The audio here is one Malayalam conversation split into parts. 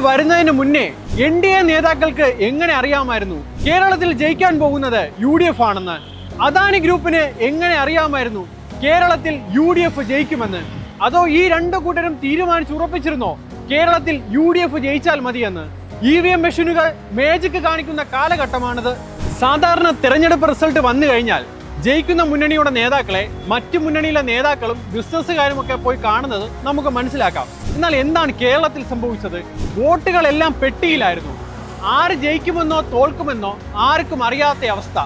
വരുന്നതിന് മുന്നേ NDA നേതാക്കൾക്ക് എങ്ങനെ അറിയാമായിരുന്നു കേരളത്തിൽ ജയിക്കാൻ പോകുന്നത് UDF ആണെന്ന്? അദാനി ഗ്രൂപ്പിന് എങ്ങനെ അറിയാമായിരുന്നു കേരളത്തിൽ UDF ജയിക്കുമെന്ന്? അതോ ഈ രണ്ടു കൂട്ടരും തീരുമാനിച്ചുറപ്പിച്ചിരുന്നോ കേരളത്തിൽ UDF ജയിച്ചാൽ മതിയെന്ന്? EVM മെഷീനുകൾ മേജിക്ക് കാണിക്കുന്ന കാലഘട്ടമാണിത്. സാധാരണ തെരഞ്ഞെടുപ്പ് റിസൾട്ട് വന്നു കഴിഞ്ഞാൽ ജയിക്കുന്ന മുന്നണിയുടെ നേതാക്കളെ മറ്റു മുന്നണിയിലെ നേതാക്കളും ബിസിനസ്സുകാരും ഒക്കെ പോയി കാണുന്നത് നമുക്ക് മനസ്സിലാക്കാം. എന്നാൽ എന്താണ് കേരളത്തിൽ സംഭവിച്ചത്? വോട്ടുകളെല്ലാം പെട്ടിയിലായിരുന്നു. ആര് ജയിക്കുമെന്നോ തോൽക്കുമെന്നോ ആർക്കും അറിയാത്ത അവസ്ഥ.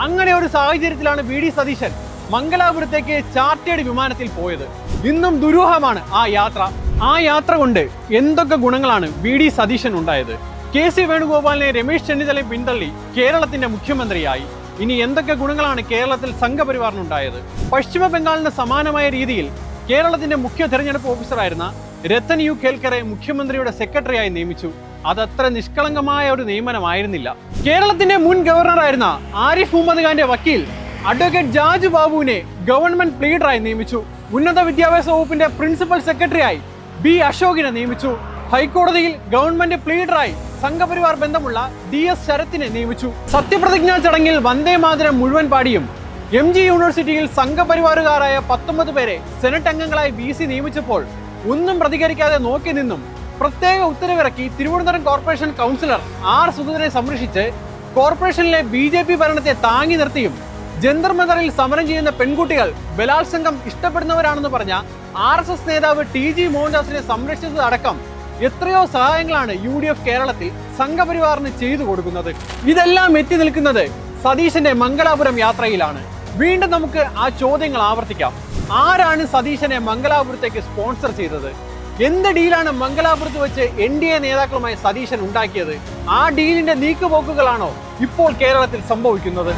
അങ്ങനെ ഒരു സാഹചര്യത്തിലാണ് VD സതീശൻ മംഗലാപുരത്തേക്ക് ചാർട്ടേഡ് വിമാനത്തിൽ പോയത്. ഇന്നും ദുരൂഹമാണ് ആ യാത്ര കൊണ്ട് എന്തൊക്കെ ഗുണങ്ങളാണ് VD സതീശൻ ഉണ്ടായത്? KC വേണുഗോപാലിനെ രമേശ് ചെന്നിത്തലയെ പിന്തള്ളി കേരളത്തിന്റെ മുഖ്യമന്ത്രിയായി. ഇനി എന്തൊക്കെ ഗുണങ്ങളാണ് കേരളത്തിൽ സംഘപരിവാറിനുണ്ടായത്? പശ്ചിമ ബംഗാളിന് സമാനമായ രീതിയിൽ കേരളത്തിന്റെ മുഖ്യ തെരഞ്ഞെടുപ്പ് ഓഫീസറായിരുന്ന രത്തൻ യു കേൽക്കറെ മുഖ്യമന്ത്രിയുടെ സെക്രട്ടറിയായി നിയമിച്ചു. അതത്ര നിഷ്കളങ്കമായ ഒരു നിയമനമായിരുന്നില്ല. കേരളത്തിന്റെ മുൻ ഗവർണറായിരുന്ന ആരിഫ് മുഹമ്മദ് ഖാന്റെ വക്കീൽ അഡ്വക്കേറ്റ് ജാജു ബാബുവിനെ ഗവൺമെന്റ് പ്ലീഡറായി നിയമിച്ചു. ഉന്നത വിദ്യാഭ്യാസ വകുപ്പിന്റെ പ്രിൻസിപ്പൽ സെക്രട്ടറിയായി B അശോകിനെ നിയമിച്ചു. ഹൈക്കോടതിയിൽ ഗവൺമെന്റ് പ്ലീഡറായി സംഘപരിവാർ ബന്ധമുള്ള DS ശരത്തിനെ നിയമിച്ചു. സത്യപ്രതിജ്ഞാ ചടങ്ങിൽ വന്ദേ മാതരം മുഴുവൻ പാടിയും MG യൂണിവേഴ്സിറ്റിയിൽ സംഘപരിവാറുകാരായ 19 പേരെ സെനറ്റ് അംഗങ്ങളായി VC നിയമിച്ചപ്പോൾ ഒന്നും പ്രതികരിക്കാതെ നോക്കി നിന്നും പ്രത്യേക ഉത്തരവിറക്കി തിരുവനന്തപുരം കോർപ്പറേഷൻ കൗൺസിലർ R സുഗതനെ സംരക്ഷിച്ച് കോർപ്പറേഷനിലെ BJP ഭരണത്തെ താങ്ങി നിർത്തിയും ജന്തർ മന്ദറിൽ സമരം ചെയ്യുന്ന പെൺകുട്ടികൾ ബലാത്സംഗം ഇഷ്ടപ്പെടുന്നവരാണെന്ന് പറഞ്ഞ RSS നേതാവ് TG മോഹൻദാസിനെ സംരക്ഷിച്ചതടക്കം എത്രയോ സഹായങ്ങളാണ് UDF കേരളത്തിൽ സംഘപരിവാറിന് ചെയ്തു കൊടുക്കുന്നത്. ഇതെല്ലാം എത്തി നിൽക്കുന്നത് സതീശന്റെ മംഗലാപുരം യാത്രയിലാണ്. വീണ്ടും നമുക്ക് ആ ചോദ്യങ്ങൾ ആവർത്തിക്കാം. ആരാണ് സതീശനെ മംഗലാപുരത്തേക്ക് സ്പോൺസർ ചെയ്തത്? എന്ത് ഡീലാണ് മംഗലാപുരത്ത് വെച്ച് NDA നേതാക്കളുമായി സതീശൻ ഉണ്ടാക്കിയത്? ആ ഡീലിന്റെ നീക്കുപോക്കുകളാണോ ഇപ്പോൾ കേരളത്തിൽ സംഭവിക്കുന്നത്?